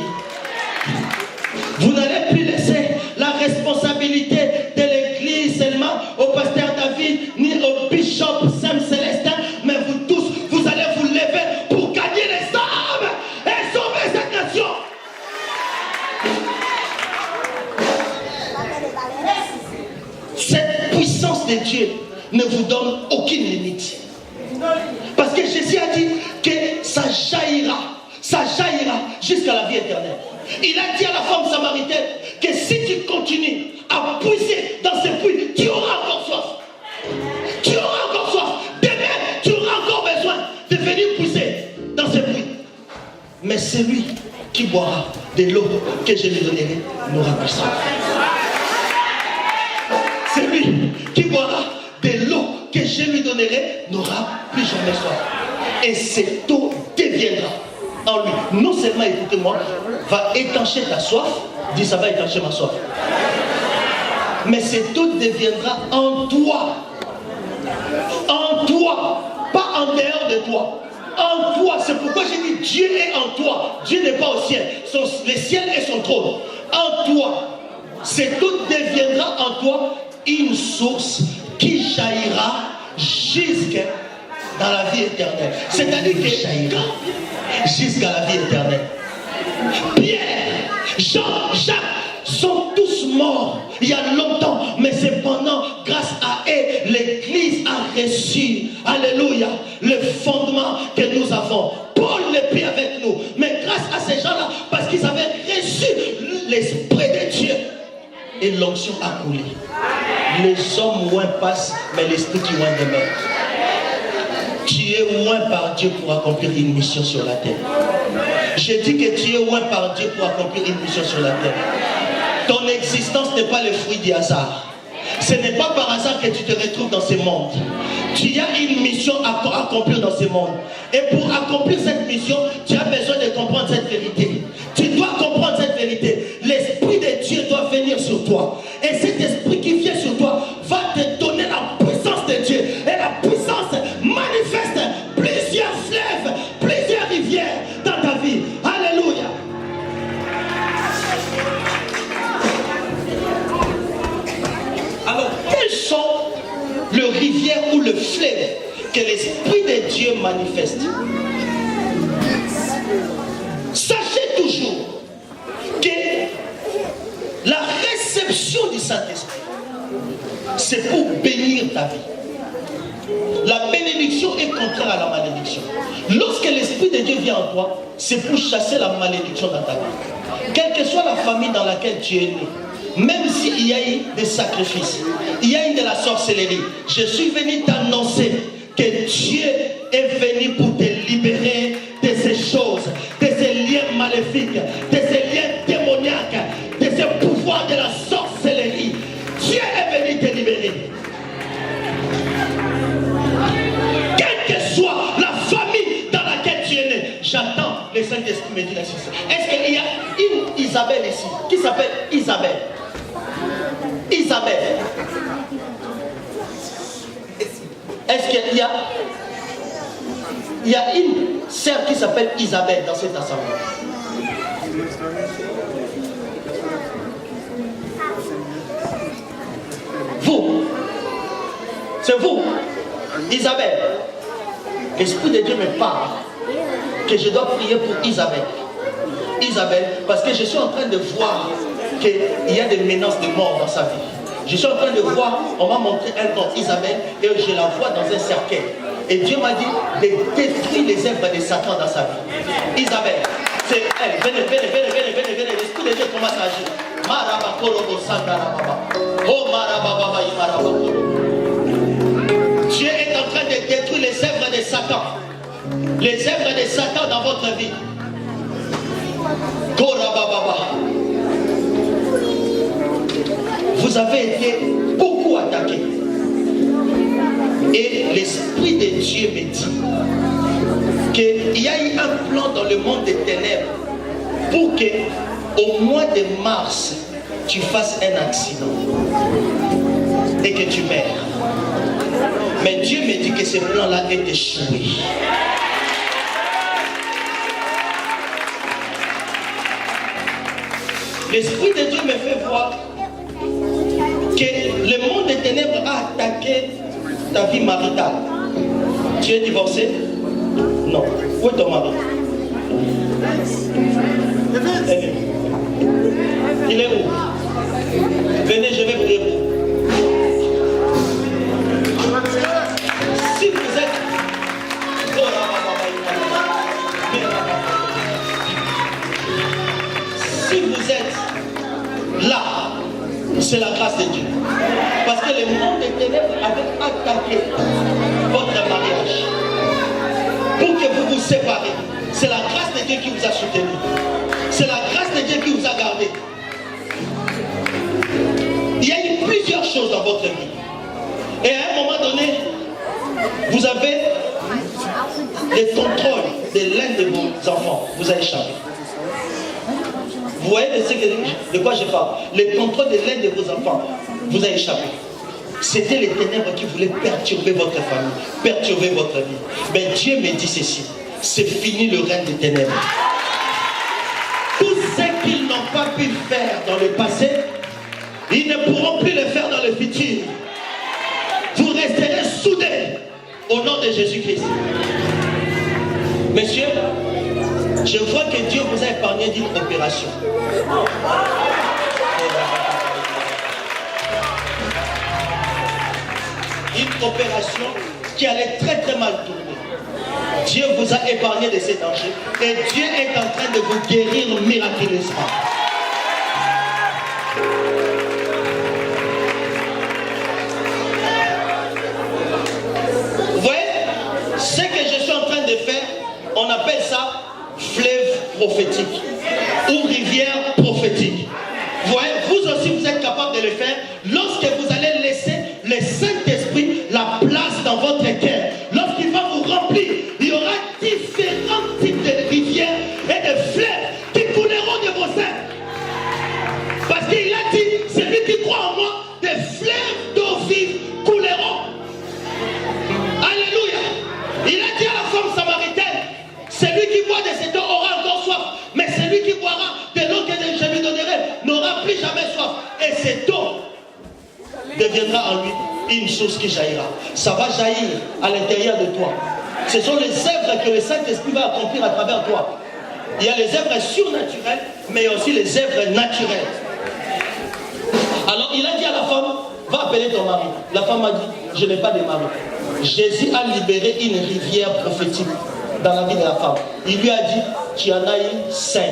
Vous n'allez plus laisser la responsabilité de l'église seulement au pasteur David ni au bishop Sam Célestin, mais vous tous, vous allez vous lever pour gagner les âmes et sauver cette nation. Cette puissance de Dieu ne vous donne aucune limite. Parce que Jésus a dit que ça jaillira jusqu'à la vie éternelle. Il a dit à la femme samaritaine que si tu continues à puiser dans ce puits, tu auras encore soif. Tu auras encore soif. Demain, tu auras encore besoin de venir puiser dans ce puits. Mais celui qui boira de l'eau que je lui donnerai n'aura plus soif. Celui qui boira de l'eau que je lui donnerai n'aura plus jamais soif. Et cette eau deviendra en lui. Non seulement, écoutez-moi, va étancher ta soif, dis ça va étancher ma soif. Mais cette eau deviendra en toi. En toi. Pas en dehors de toi. En En toi, c'est pourquoi j'ai dit Dieu est en toi. Dieu n'est pas au ciel. Le ciel est son trône. En toi, c'est tout deviendra en toi une source qui jaillira jusqu'à dans la vie éternelle. C'est-à-dire que jaillira jusqu'à la vie éternelle. Pierre, Jean, Jacques sont tous morts il y a longtemps, mais cependant, grâce à eux, l'Église a reçu, alléluia, le fondement que nous avons. Paul n'est plus avec nous, mais grâce à ces gens-là, parce qu'ils avaient reçu l'Esprit de Dieu, et l'onction a coulé. Les hommes moins passent, mais l'Esprit qui moins demeure. Tu es moins par Dieu pour accomplir une mission sur la terre. Je dis que tu es moins par Dieu pour accomplir une mission sur la terre. Ton existence n'est pas le fruit du hasard. Ce n'est pas par hasard que tu te retrouves dans ce monde. Tu as une mission à accomplir dans ce monde. Et pour accomplir cette mission, tu as besoin de comprendre cette vérité. Tu dois comprendre cette vérité. L'Esprit de Dieu doit venir sur toi. Et cet esprit qui vient sur toi va te donner la puissance de Dieu. Et la puissance manifeste plusieurs fleuves, plusieurs rivières dans ta vie. Alléluia. Alors, quelles sont les rivières ou le fleuve que l'Esprit de Dieu manifeste? Sachez toujours que la réception du Saint-Esprit, c'est pour bénir ta vie. La bénédiction est contraire à la malédiction. Lorsque l'Esprit de Dieu vient en toi, c'est pour chasser la malédiction dans ta vie. Quelle que soit la famille dans laquelle tu es né, même s'il y a eu des sacrifices, il y a eu de la sorcellerie, je suis venu t'annoncer que Dieu est venu pour te libérer de ces choses, de ces liens maléfiques, de ces liens démoniaques, de ces pouvoirs de la sorcellerie. Dieu est venu te libérer. Quelle que soit la famille dans laquelle tu es né, j'attends le Saint-Esprit me dit la suite. Est-ce qu'il y a une Isabelle ici qui s'appelle Isabelle? Isabelle. Est-ce qu'il y a une sœur qui s'appelle Isabelle dans cette assemblée? Vous, c'est vous, Isabelle. L'Esprit de Dieu me parle que je dois prier pour Isabelle. Isabelle, parce que je suis en train de voir qu'il y a des menaces de mort dans sa vie. Je suis en train de voir, on m'a montré un nom, Isabelle, et je la vois dans un cercueil. Et Dieu m'a dit de détruire les œuvres de Satan dans sa vie. Isabelle, c'est elle. Venez, l'Esprit de Dieu commence à agir. Dieu est en train de détruire les œuvres de Satan. Les œuvres de Satan dans votre vie. Vous avez été beaucoup attaqués. Et l'Esprit de Dieu me dit qu'il y a eu un plan dans le monde des ténèbres pour que au mois de mars, tu fasses un accident et que tu meurs. Mais Dieu me dit que ce plan-là est échoué. L'Esprit de Dieu me fait voir que le monde des ténèbres a attaqué ta vie maritale. Tu es divorcé? Non. Où est ton mari? Il est où? Venez, je vais prier pour vous. Si vous êtes... Si vous êtes là, c'est la grâce de Dieu. Parce que le monde des ténèbres avait attaqué votre mariage. Pour que vous vous séparez. C'est la grâce de Dieu qui vous a soutenu. C'est la grâce de Dieu qui vous a gardé. Il y a eu plusieurs choses dans votre vie. Et à un moment donné, vous avez le contrôle de l'un de vos enfants. Vous a échappé. Vous voyez de quoi je parle? Le contrôle de l'un de vos enfants vous a échappé. C'était les ténèbres qui voulaient perturber votre famille, perturber votre vie. Mais Dieu me dit ceci. c'est fini le règne des ténèbres. Tout ce qu'ils n'ont pas pu faire dans le passé, ils ne pourront plus le faire dans le futur. Vous resterez soudés au nom de Jésus-Christ. Messieurs, je vois que Dieu vous a épargné d'une opération. Une opération qui allait très très mal tourner. Dieu vous a épargné de ces dangers et Dieu est en train de vous guérir miraculeusement. Vous voyez, ce que je suis en train de faire, on appelle ça fleuve prophétique ou rivière prophétique. Vous voyez, vous aussi vous êtes capable de le faire lorsque vous allez laisser le Saint-Esprit la place dans votre cœur. Lorsqu'il va vous remplir, il y aura différents types de rivières et de fleuves qui couleront de vos seins. Parce qu'il a dit, celui qui croit en moi, des fleuves d'eau vive couleront. Alléluia. Il a dit à la femme samaritaine, celui qui boit de cette eau aura encore soif, mais celui qui boira de l'eau que je lui donnerai n'aura plus jamais soif. Et cette eau deviendra en lui une source qui jaillira. Ça va jaillir à l'intérieur de toi. Ce sont les œuvres que le Saint-Esprit va accomplir à travers toi. Il y a les œuvres surnaturelles, mais il y a aussi les œuvres naturelles. Alors il a dit à la femme, va appeler ton mari. La femme a dit, je n'ai pas de mari. Jésus a libéré une rivière prophétique dans la vie de la femme. Il lui a dit, tu en as eu 5.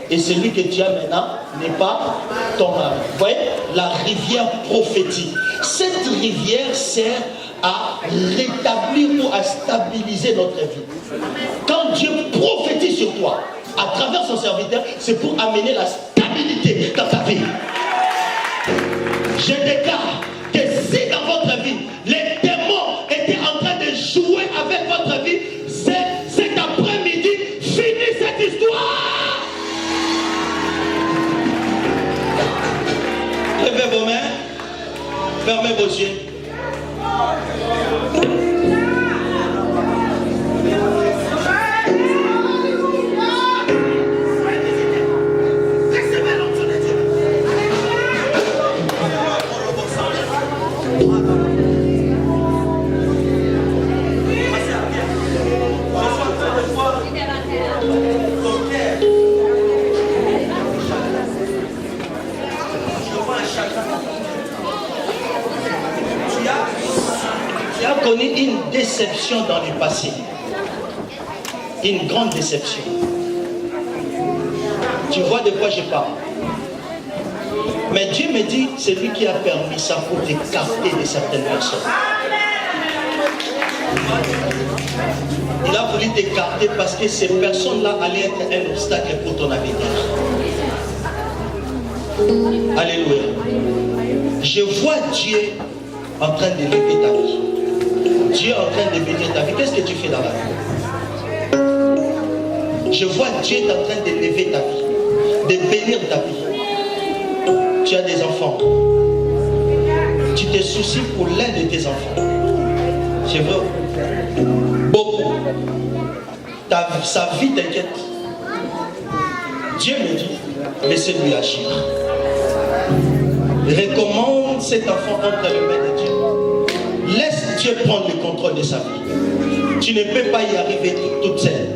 Et celui que tu as maintenant n'est pas ton mari. Vous voyez, la rivière prophétique. Cette rivière sert à rétablir ou à stabiliser notre vie. Quand Dieu prophétise sur toi, à travers son serviteur, c'est pour amener la stabilité dans ta vie. Je déclare que si dans votre vie, les démons étaient en train de jouer avec votre vie, cet après-midi, finis cette histoire. Levez vos mains, fermez vos yeux. Connu une déception dans le passé, une grande déception. Tu vois de quoi je parle. Mais Dieu me dit, c'est lui qui a permis ça pour t'écarter de certaines personnes. Il a voulu t'écarter parce que ces personnes-là allaient être un obstacle pour ton avenir. Alléluia. Je vois Dieu en train de lever ta vie. Dieu est en train de bénir ta vie. Qu'est-ce que tu fais dans la vie? Je vois Dieu est en train de lever ta vie, de bénir ta vie. Tu as des enfants. Tu te soucies pour l'un de tes enfants. C'est vrai. Beaucoup. Sa vie t'inquiète. Dieu me dit, laissez-lui agir. Recommande cet enfant entre les mains de Dieu. Laisse Dieu prendre le contrôle de sa vie. Tu ne peux pas y arriver toute seule.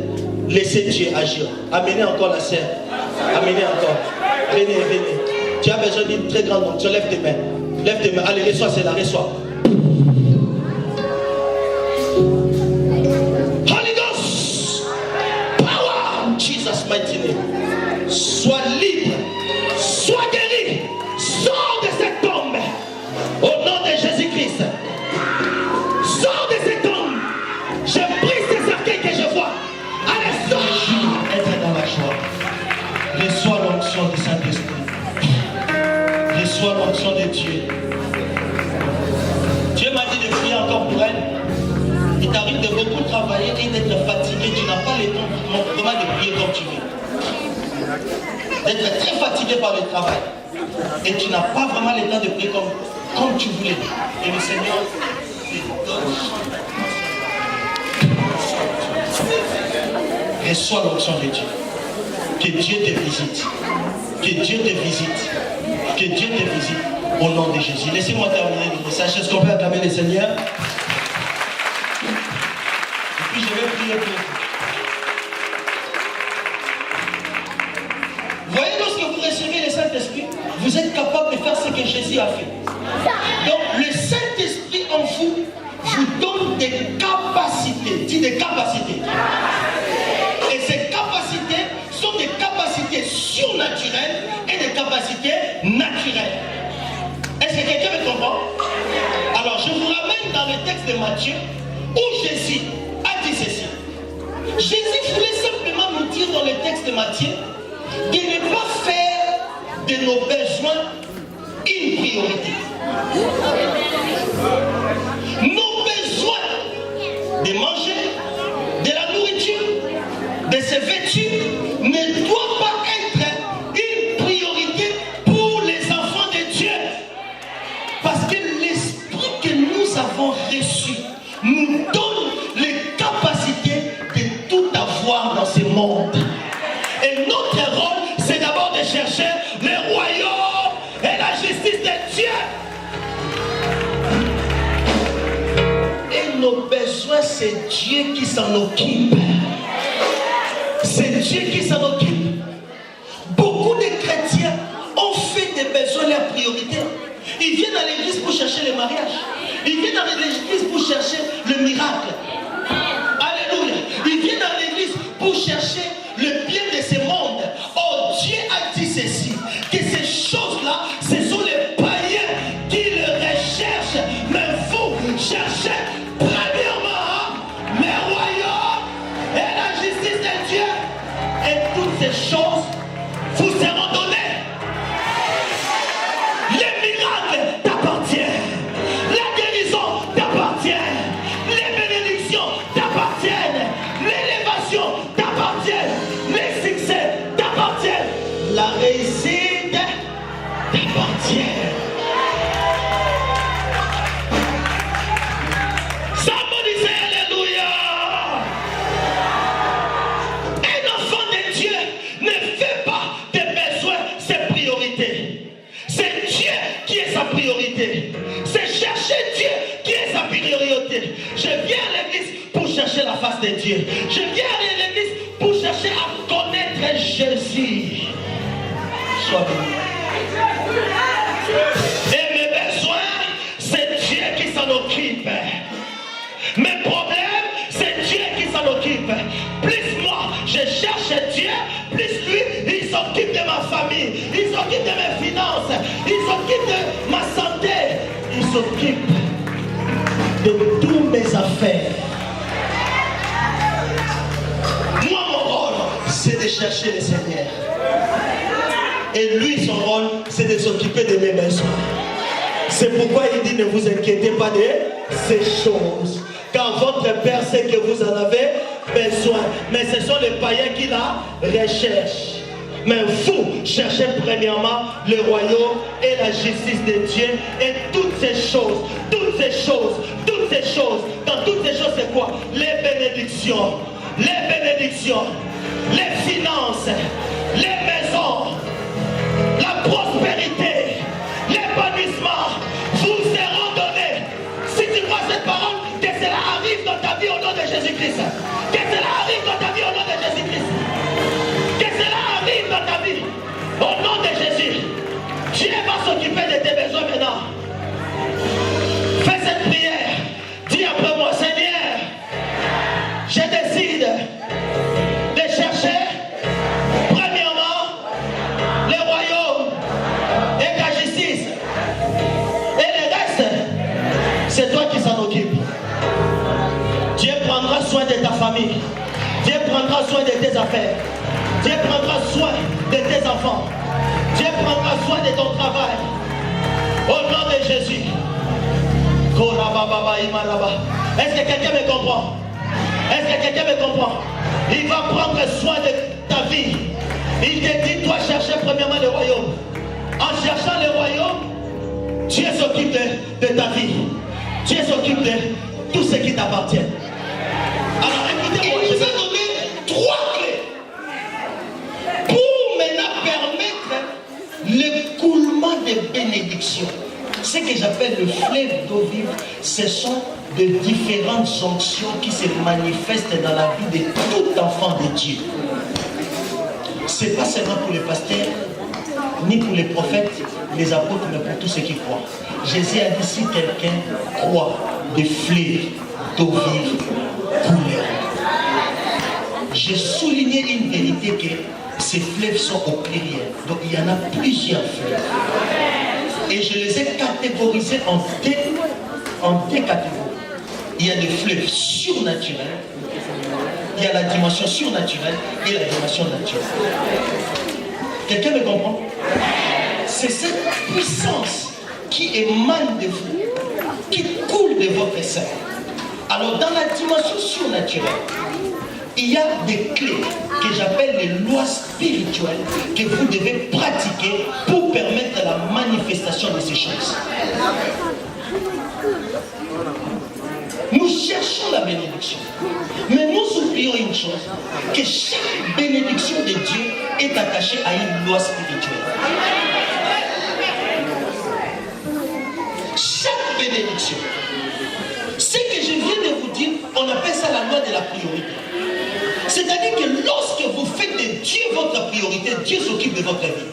Laissez Dieu agir. Amenez encore la sœur. Amenez encore. Venez, venez. Tu as besoin d'une très grande onction. Lève tes mains. Lève tes mains. Allez, reçois cela, reçois. Holy Ghost. Power. Jesus mighty name. Sois libre. Sois guéri. Sors de cette tombe. Au nom de Jésus-Christ. Sors de cet homme. Je brise ces cercueils que je vois. Allez, sors. Être dans la joie. Reçois l'onction du Saint-Esprit. Reçois l'onction de Dieu. Dieu m'a dit de prier encore pour elle. Il t'arrive de beaucoup travailler et d'être fatigué. Tu n'as pas le temps vraiment de prier comme tu veux. D'être très fatigué par le travail. Et tu n'as pas vraiment le temps de prier comme tu voulais. Et le Seigneur te donne. reçois l'onction de Dieu. Que Dieu te visite. Que Dieu te visite. Que Dieu te visite. Au nom de Jésus. Laissez-moi terminer le message. Est-ce qu'on peut acclamer le Seigneur? Et puis je vais prier pour vous. Voyez, lorsque vous recevez le Saint-Esprit, vous êtes capable de faire ce que Jésus a fait. Donc le Saint-Esprit en vous donne des capacités. Dis des capacités. Et ces capacités sont des capacités surnaturelles et des capacités naturelles. Est-ce que quelqu'un me comprend? Alors je vous ramène dans le texte de Matthieu où Jésus a dit ceci. Jésus voulait simplement nous dire dans le texte de Matthieu de ne pas faire de nos besoins une priorité. Nos besoins de manger, de la nourriture, de se vêtir ne doivent pas être une priorité pour les enfants de Dieu. Parce que l'esprit que nous avons reçu nous donne les capacités de tout avoir dans ce monde. Et notre rôle, c'est d'abord de chercher le royaume et la justice de Dieu. Et nos besoins, c'est Dieu qui s'en occupe. C'est Dieu qui s'en occupe. Beaucoup de chrétiens ont fait des besoins leur priorité. Ils viennent à l'église pour chercher le mariage. Ils viennent à l'église pour chercher le miracle. Alléluia. Ils viennent à l'église pour chercher le bien de ce monde. Oh, Dieu a dit ceci, que ces choses-là, ce sont les païens qui le recherchent. Mais vous cherchez premièrement le royaume et la justice de Dieu. Et toutes ces choses vous seront données. Les miracles t'appartiennent. La guérison t'appartient. Les bénédictions t'appartiennent. L'élévation t'appartient. Les succès t'appartiennent. La réussite t'appartient. Somebody say alléluia. Un enfant de Dieu ne fait pas des besoins ses priorités. C'est Dieu qui est sa priorité. C'est chercher Dieu qui est sa priorité. Je viens à l'église pour chercher la face de Dieu. Je viens à l'église pour chercher à connaître Jésus. Sois béni. Et mes besoins, c'est Dieu qui s'en occupe. Mes problèmes, c'est Dieu qui s'en occupe. Plus moi, je cherche Dieu, plus lui, il s'occupe de ma famille, il s'occupe de mes finances, il s'occupe de ma santé, il s'occupe de toutes mes affaires. Moi, mon rôle, c'est de chercher le Seigneur. Et lui, son rôle, c'est de s'occuper de mes besoins. C'est pourquoi il dit, ne vous inquiétez pas de ces choses. Car votre Père sait que vous en avez besoin. Mais ce sont les païens qui la recherchent. Mais vous cherchez premièrement le royaume et la justice de Dieu. Et toutes ces choses, dans toutes ces choses, c'est quoi? Les bénédictions, les finances, les maisons, la prospérité, l'épanouissement vous seront donnés. Si tu crois cette parole, que cela arrive dans ta vie au nom de Jésus-Christ. Que cela arrive dans ta vie au nom de Jésus-Christ. Que cela arrive dans ta vie au nom de Jésus. Dieu va s'occuper de tes besoins maintenant. Fais cette prière. Dis après moi, Seigneur, je décide de chercher premièrement le royaume et ta justice. Et le reste, c'est toi qui s'en occupe. Dieu prendra soin de ta famille. Dieu prendra soin de tes affaires. Dieu prendra soin de tes enfants. Dieu prendra soin de ton travail. Au nom de Jésus. Est-ce que quelqu'un me comprend? Est-ce que quelqu'un me comprend? Il va prendre soin de ta vie. Il te dit, toi, chercher premièrement le royaume. En cherchant le royaume, Dieu s'occupe de ta vie. Dieu s'occupe de tout ce qui t'appartient. Alors écoutez-moi, je vais donner 3 clés. bénédiction. Ce que j'appelle le fleuve d'eau vive, ce sont de différentes onctions qui se manifestent dans la vie de tout enfant de Dieu. Ce n'est pas seulement pour les pasteurs, ni pour les prophètes, les apôtres, mais pour tous ceux qui croient. Jésus a dit, si quelqu'un croit, des fleuves d'eau vive couleront. J'ai souligné une vérité que ces fleuves sont au pluriel. Donc il y en a plusieurs fleuves. Et je les ai catégorisés en deux catégories. Il y a des fleuves surnaturels, il y a la dimension surnaturelle et la dimension naturelle. Quelqu'un me comprend? C'est cette puissance qui émane de vous, qui coule de votre sein. Alors dans la dimension surnaturelle, il y a des clés que j'appelle les lois spirituelles que vous devez pratiquer pour permettre la manifestation de ces choses. Nous cherchons la bénédiction, mais nous oublions une chose, que chaque bénédiction de Dieu est attachée à une loi spirituelle. Chaque bénédiction. Ce que je viens de vous dire, on appelle ça la loi de la priorité. C'est-à-dire que lorsque vous faites de Dieu votre priorité, Dieu s'occupe de votre vie.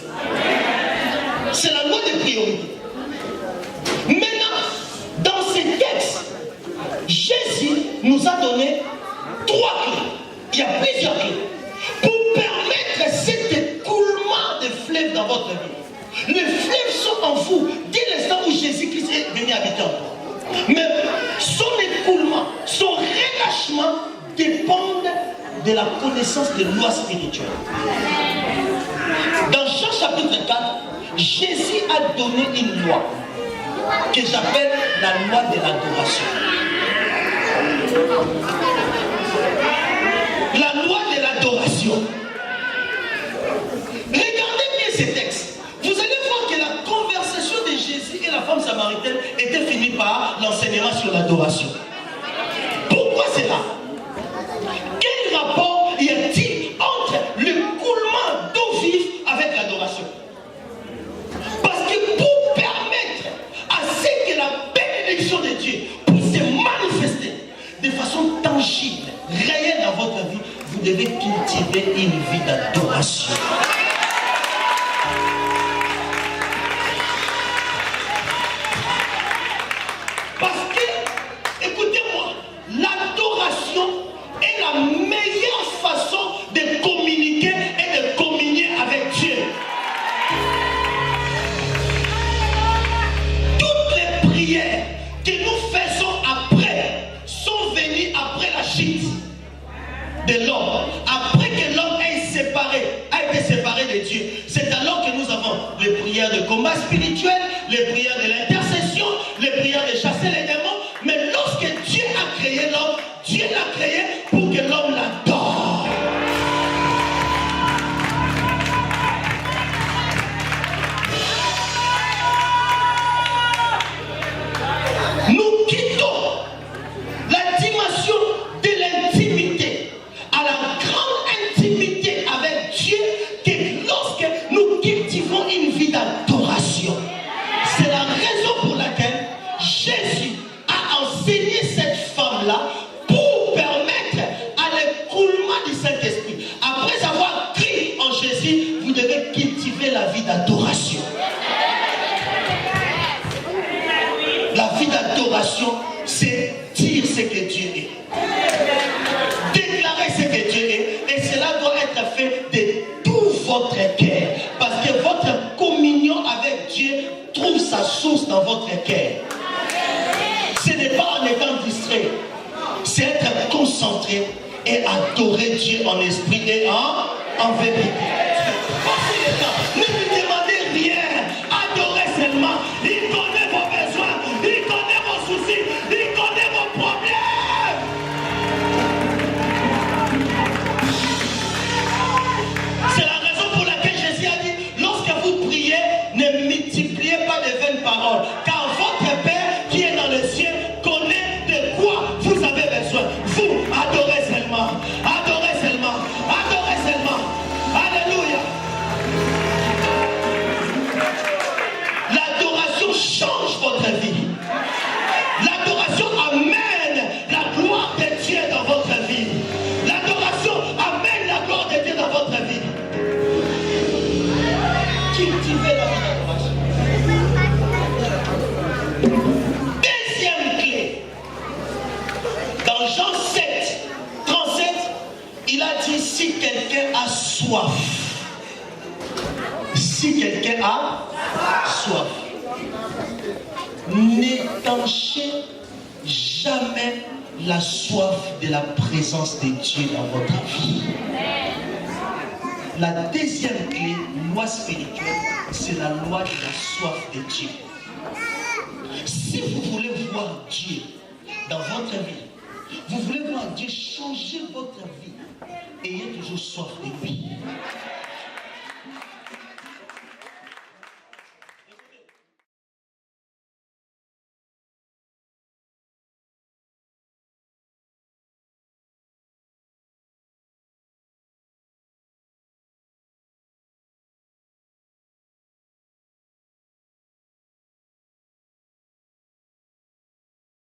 C'est la loi de priorité. Maintenant, dans ces textes, Jésus nous a donné 3 clés. Il y a plusieurs clés. Pour permettre cet écoulement de fleuves dans votre vie. Les fleuves sont en vous dès l'instant où Jésus-Christ est venu habiter en vous. Mais son écoulement, son relâchement dépendent de la connaissance des lois spirituelles. Dans Jean chapitre 4, Jésus a donné une loi que j'appelle la loi de l'adoration. La loi de l'adoration. Regardez bien ces textes. Vous allez voir que la conversation de Jésus et la femme samaritaine était finie par l'enseignement sur l'adoration. Pourquoi c'est là? Quel rapport y a-t-il entre le coulement d'eau vive avec l'adoration? Parce que pour permettre à ce que la bénédiction de Dieu puisse se manifester de façon tangible, réelle dans votre vie, vous devez cultiver une vie d'adoration. Parce que, écoutez-moi, l'adoration est la meilleure façon de communiquer et de communier avec Dieu. Toutes les prières que nous faisons après sont venues après la chute de l'homme. Après que l'homme a été séparé de Dieu. C'est alors que nous avons les prières de combat spirituel, les prières de l'intercession, les prières de chasser les démons. Mais lorsque Dieu a créé l'homme, Dieu l'a créé pour que l'homme l'adore. Nous quittons la dimension de l'intimité à la grande intimité avec Dieu que lorsque nous cultivons une vie d'adoration. C'est la raison pour laquelle Jésus a enseigné cette femme-là pour permettre à l'écoulement du Saint-Esprit. Après avoir cru en Jésus, vous devez cultiver la vie d'adoration. La vie d'adoration, c'est dire ce que Dieu est. Déclarer ce que Dieu est. Et cela doit être fait de tout votre cœur. Parce que votre communion avec Dieu trouve sa source dans votre cœur. Ce n'est pas en étant distrait. C'est être concentré et adorer Dieu en esprit et en vérité. Passez le temps. Ne lui demandez rien. Adorez seulement. Il connaît vos besoins. Il connaît vos soucis. Il connaît vos problèmes. C'est la raison pour laquelle Jésus a dit, lorsque vous priez, ne multipliez pas de vaines paroles. Car votre Père qui est dans les cieux connaît de quoi vous avez besoin. Vous, adorez seulement. Adorez seulement. Adorez seulement. Alléluia. La cultiver la vie d'adoration. Deuxième clé. Dans Jean 7, 37, il a dit si quelqu'un a soif. Si quelqu'un a soif. N'étanchez jamais la soif de la présence de Dieu dans votre vie. La deuxième clé, loi spirituelle, c'est la loi de la soif de Dieu. Si vous voulez voir Dieu dans votre vie, vous voulez voir Dieu changer votre vie, ayez toujours soif de lui.